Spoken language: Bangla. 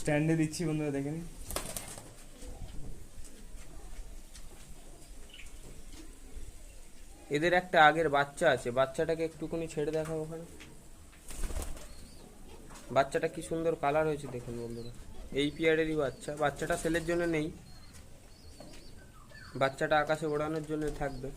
স্ট্যান্ডে দিচ্ছি বন্ধুরা, দেখে নিন। এদের একটা আগের বাচ্চা আছে, বাচ্চাটাকে একটুখানি ছেড়ে দেখাও ওখানে। বাচ্চাটা কি সুন্দর কালার হয়েছে দেখুন বন্ধুরা, এই পিয়ারেরই বাচ্চা। বাচ্চাটা সেলের জন্য নেই, বাচ্চাটা আকাশে ওড়ানোর জন্য থাকবে।